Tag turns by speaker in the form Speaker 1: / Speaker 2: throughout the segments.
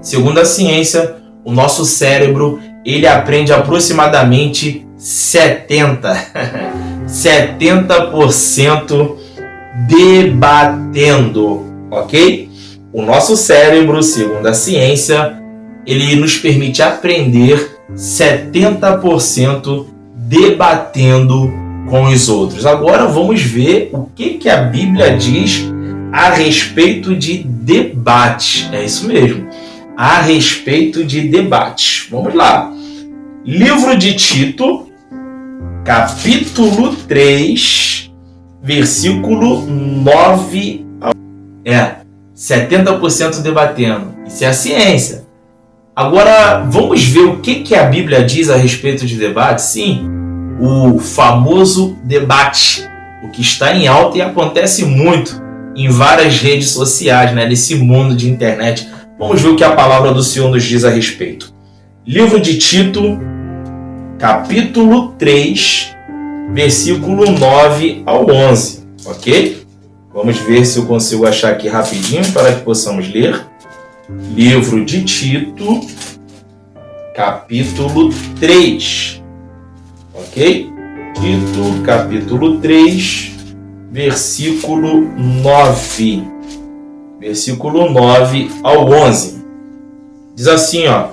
Speaker 1: Segundo a ciência, o nosso cérebro, ele aprende aproximadamente 70% debatendo, ok? O nosso cérebro, segundo a ciência, ele nos permite aprender 70% debatendo com os outros. Agora vamos ver o que a Bíblia diz a respeito de debate. É isso mesmo, a respeito de debate. Vamos lá. Livro de Tito, capítulo 3, versículo 9. 70% debatendo. Isso é a ciência. Agora, vamos ver o que a Bíblia diz a respeito de debate? Sim, o famoso debate, o que está em alta e acontece muito em várias redes sociais, né, nesse mundo de internet. Vamos ver o que a palavra do Senhor nos diz a respeito. Livro de Tito, capítulo 3, versículo 9 ao 11, ok? Vamos ver se eu consigo achar aqui rapidinho para que possamos ler. Livro de Tito, capítulo 3, ok? Tito, capítulo 3, versículo 9. Versículo 9 ao 11. Diz assim, ó.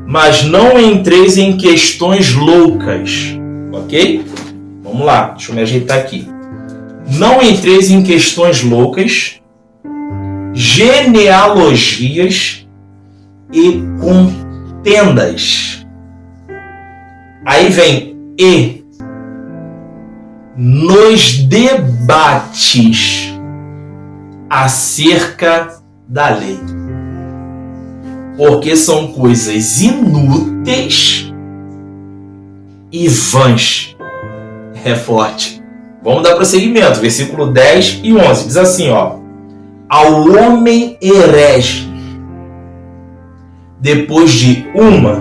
Speaker 1: Mas não entreis em questões loucas, ok? Vamos lá, deixa eu me ajeitar aqui. Não entreis em questões loucas, genealogias e contendas. Aí vem nos debates acerca da lei, porque são coisas inúteis e vãs. É forte. Vamos dar prosseguimento. Versículo 10 e 11. Diz assim, ó. Ao homem herege, depois de uma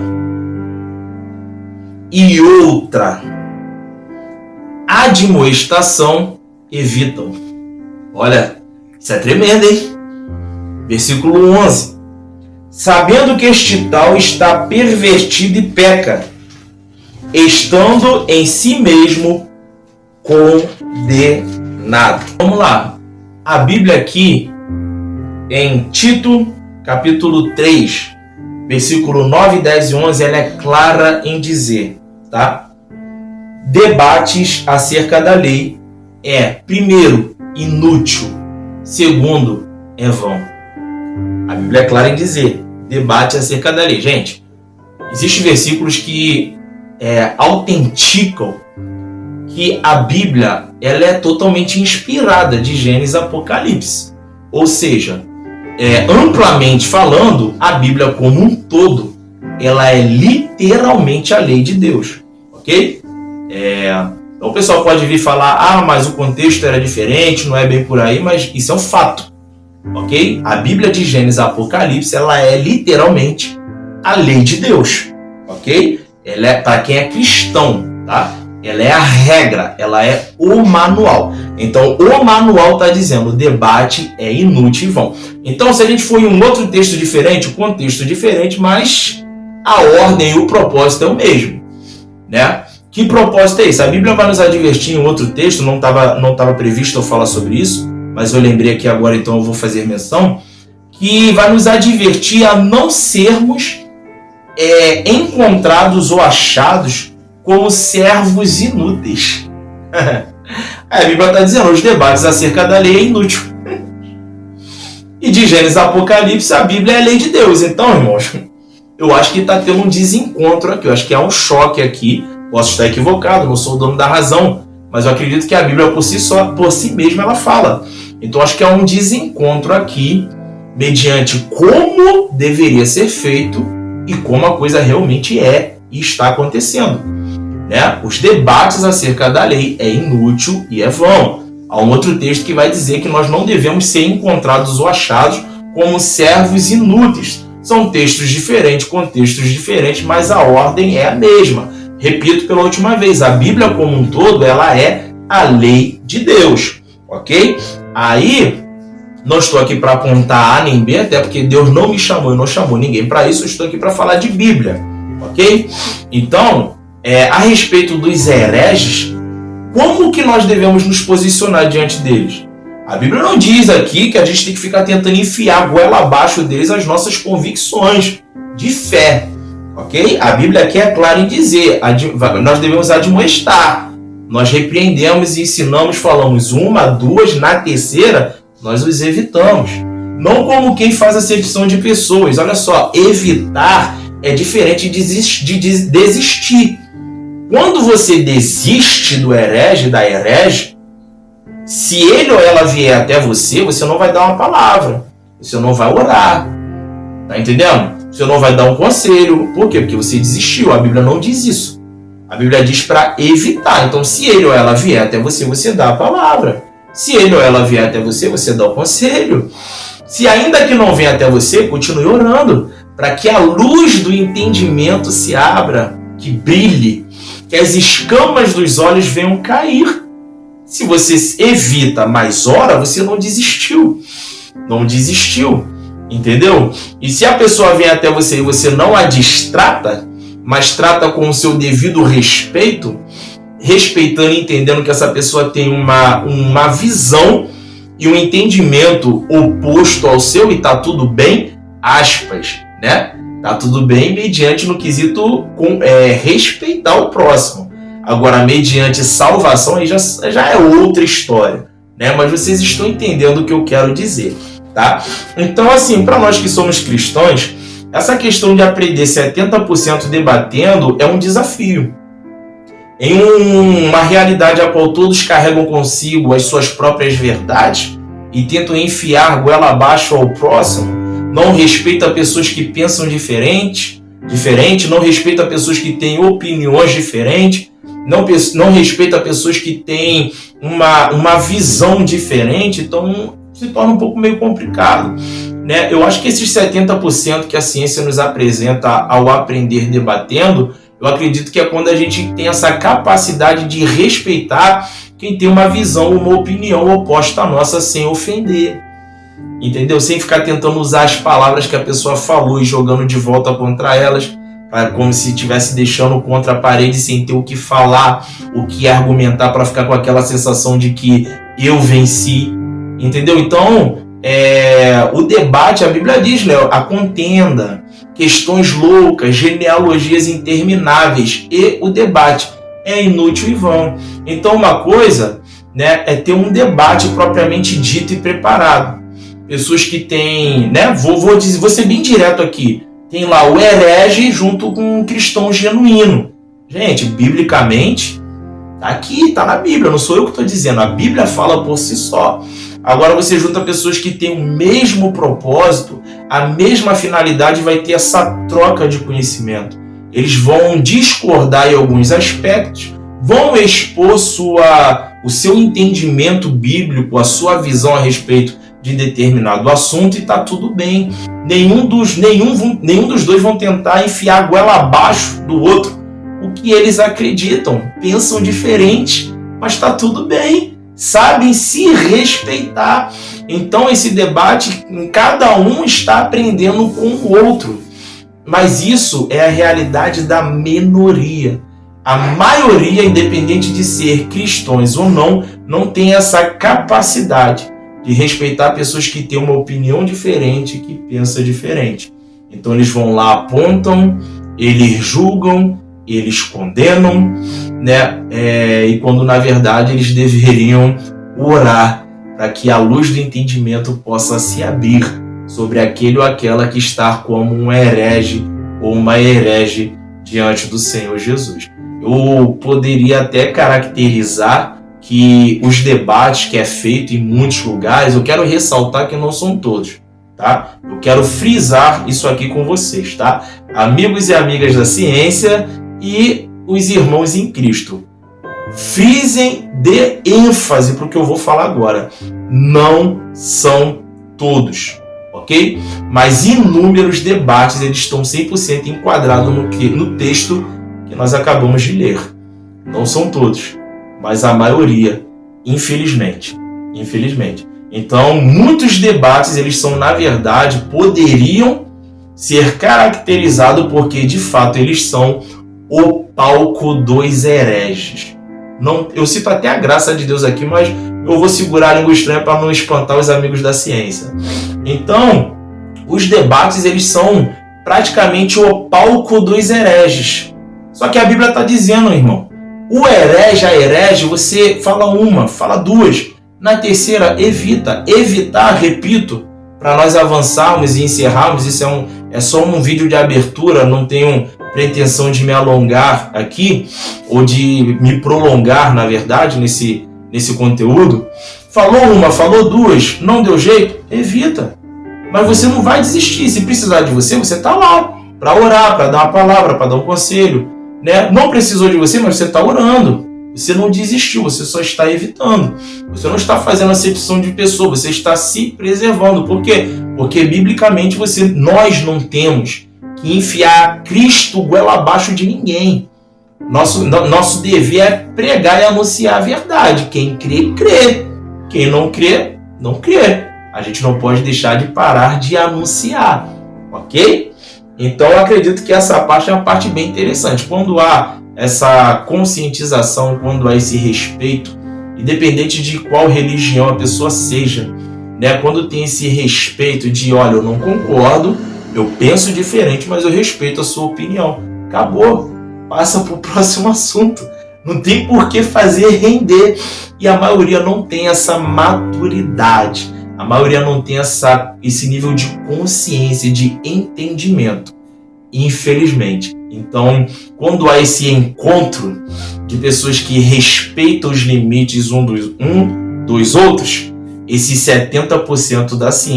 Speaker 1: e outra admoestação, evitam. Olha, isso é tremendo, hein? Versículo 11. Sabendo que este tal está pervertido e peca, estando em si mesmo condenado. Vamos lá. A Bíblia aqui, em Tito, capítulo 3, versículo 9, 10 e 11, ela é clara em dizer, tá? Debates acerca da lei é, primeiro, inútil, segundo, é vão. A Bíblia é clara em dizer, debate acerca da lei. Gente, existem versículos que autenticam que a Bíblia ela é totalmente inspirada de Gênesis a Apocalipse. Ou seja, amplamente falando, a Bíblia como um todo, ela é literalmente a lei de Deus. Ok? Então o pessoal pode vir falar, mas o contexto era diferente, não é bem por aí, mas isso é um fato. Ok? A Bíblia de Gênesis a Apocalipse, ela é literalmente a lei de Deus. Ok? Ela é para quem é cristão, tá? Ela é a regra, ela é o manual. Então, o manual está dizendo, o debate é inútil e vão. Então, se a gente for em um outro texto diferente, o contexto é diferente, mas a ordem e o propósito é o mesmo, né? Que propósito é esse? A Bíblia vai nos advertir em outro texto, não estava previsto eu falar sobre isso, mas eu lembrei aqui agora, então eu vou fazer menção, que vai nos advertir a não sermos encontrados ou achados como servos inúteis. A Bíblia está dizendo, os debates acerca da lei é inútil. E de Gênesis a Apocalipse, a Bíblia é a lei de Deus. Então, irmãos, eu acho que está tendo um desencontro aqui. Eu acho que há um choque aqui. Posso estar equivocado, não sou o dono da razão. Mas eu acredito que a Bíblia por si mesma, ela fala. Então, acho que há um desencontro aqui, mediante como deveria ser feito e como a coisa realmente é e está acontecendo. Né? Os debates acerca da lei é inútil e é vão. Há um outro texto que vai dizer que nós não devemos ser encontrados ou achados como servos inúteis. São textos diferentes, contextos diferentes, mas a ordem é a mesma. Repito pela última vez, a Bíblia como um todo, ela é a lei de Deus, ok? Aí, Não estou aqui para apontar A nem B, até porque Deus não me chamou e não chamou ninguém para isso. Eu estou aqui para falar de Bíblia, ok? Então, a respeito dos hereges, como que nós devemos nos posicionar diante deles? A Bíblia não diz aqui que a gente tem que ficar tentando enfiar a goela abaixo deles as nossas convicções de fé, ok? A Bíblia aqui é clara em dizer, nós devemos admoestar, nós repreendemos e ensinamos, falamos uma, duas, na terceira, nós os evitamos. Não como quem faz acepção de pessoas. Olha só, evitar é diferente de desistir. Quando você desiste do herege, da herege, se ele ou ela vier até você, você não vai dar uma palavra, você não vai orar, tá entendendo? Você não vai dar um conselho. Por quê? Porque você desistiu. A Bíblia não diz isso. A Bíblia diz para evitar. Então, se ele ou ela vier até você, você dá a palavra. Se ele ou ela vier até você, você dá o conselho. Se ainda que não venha até você, continue orando, para que a luz do entendimento se abra, que brilhe, que as escamas dos olhos venham cair. Se você evita, mas ora, você não desistiu. Não desistiu, entendeu? E se a pessoa vem até você e você não a distrata, mas trata com o seu devido respeito, respeitando e entendendo que essa pessoa tem uma visão e um entendimento oposto ao seu, e tá tudo bem, aspas, né? Tá tudo bem mediante no quesito respeitar o próximo. Agora, mediante salvação, aí já é outra história, né? Mas vocês estão entendendo o que eu quero dizer, tá? Então, assim, para nós que somos cristãos, essa questão de aprender 70% debatendo é um desafio. Em uma realidade a qual todos carregam consigo as suas próprias verdades e tentam enfiar goela abaixo ao próximo, não respeita pessoas que pensam diferente, não respeita pessoas que têm opiniões diferentes, não respeita pessoas que têm uma visão diferente, então se torna um pouco meio complicado, né? Eu acho que esses 70% que a ciência nos apresenta ao aprender debatendo, eu acredito que é quando a gente tem essa capacidade de respeitar quem tem uma visão, uma opinião oposta à nossa, sem ofender, entendeu? Sem ficar tentando usar as palavras que a pessoa falou e jogando de volta contra elas, como se estivesse deixando contra a parede sem ter o que falar, o que argumentar, para ficar com aquela sensação de que eu venci, entendeu? Então, o debate, a Bíblia diz, Léo, a contenda, questões loucas, genealogias intermináveis, e o debate é inútil e vão. Então, uma coisa, né, é ter um debate propriamente dito e preparado. Pessoas que têm, né, vou ser bem direto aqui, tem lá o herege junto com um cristão genuíno. Gente, biblicamente, tá aqui, tá na Bíblia, não sou eu que estou dizendo, a Bíblia fala por si só. Agora você junta pessoas que têm o mesmo propósito, a mesma finalidade, vai ter essa troca de conhecimento. Eles vão discordar em alguns aspectos, vão expor o seu entendimento bíblico, a sua visão a respeito de determinado assunto, e está tudo bem. Nenhum dos dois vão tentar enfiar a goela abaixo do outro o que eles acreditam. Pensam diferente, mas está tudo bem. Sabem se respeitar. Então esse debate, cada um está aprendendo com o outro. Mas isso é a realidade da minoria. A maioria, independente de ser cristãos ou não tem essa capacidade de respeitar pessoas que têm uma opinião diferente, que pensam diferente. Então eles vão lá, apontam, eles julgam, eles condenam, né? E quando na verdade eles deveriam orar para que a luz do entendimento possa se abrir sobre aquele ou aquela que está como um herege ou uma herege diante do Senhor Jesus. Eu poderia até caracterizar que os debates que é feito em muitos lugares, eu quero ressaltar que não são todos, tá? Eu quero frisar isso aqui com vocês, tá? Amigos e amigas da ciência e os irmãos em Cristo, frisem, dê ênfase para o que eu vou falar agora. Não são todos, ok? Mas inúmeros debates, eles estão 100% enquadrados no texto que nós acabamos de ler. Não são todos, mas a maioria, infelizmente. Então, muitos debates, eles são, na verdade, poderiam ser caracterizados porque, de fato, eles são o palco dos hereges. Não, eu cito até a graça de Deus aqui, mas eu vou segurar a língua estranha para não espantar os amigos da ciência. Então, os debates, eles são praticamente o palco dos hereges. Só que a Bíblia está dizendo, irmão, o herege, a herege, você fala uma, fala duas. Na terceira, evita. Evitar, repito, para nós avançarmos e encerrarmos, isso é só um vídeo de abertura, não tenho pretensão de me alongar aqui, ou de me prolongar, na verdade, nesse conteúdo. Falou uma, falou duas, não deu jeito, evita. Mas você não vai desistir. Se precisar de você, você está lá para orar, para dar uma palavra, para dar um conselho, né? Não precisou de você, mas você está orando. Você não desistiu, você só está evitando. Você não está fazendo acepção de pessoa, você está se preservando. Por quê? Porque biblicamente nós não temos que enfiar Cristo goela abaixo de ninguém. Nosso dever é pregar e anunciar a verdade. Quem crê, crê. Quem não crê, não crê. A gente não pode deixar de parar de anunciar, ok? Então eu acredito que essa parte é uma parte bem interessante. Quando há essa conscientização, quando há esse respeito, independente de qual religião a pessoa seja, né? Quando tem esse respeito de, olha, eu não concordo, eu penso diferente, mas eu respeito a sua opinião. Acabou. Passa para o próximo assunto. Não tem por que fazer render. E a maioria não tem essa maturidade. A maioria não tem esse nível de consciência, de entendimento. Infelizmente. Então, quando há esse encontro de pessoas que respeitam os limites um dos outros, esse 70% da ciência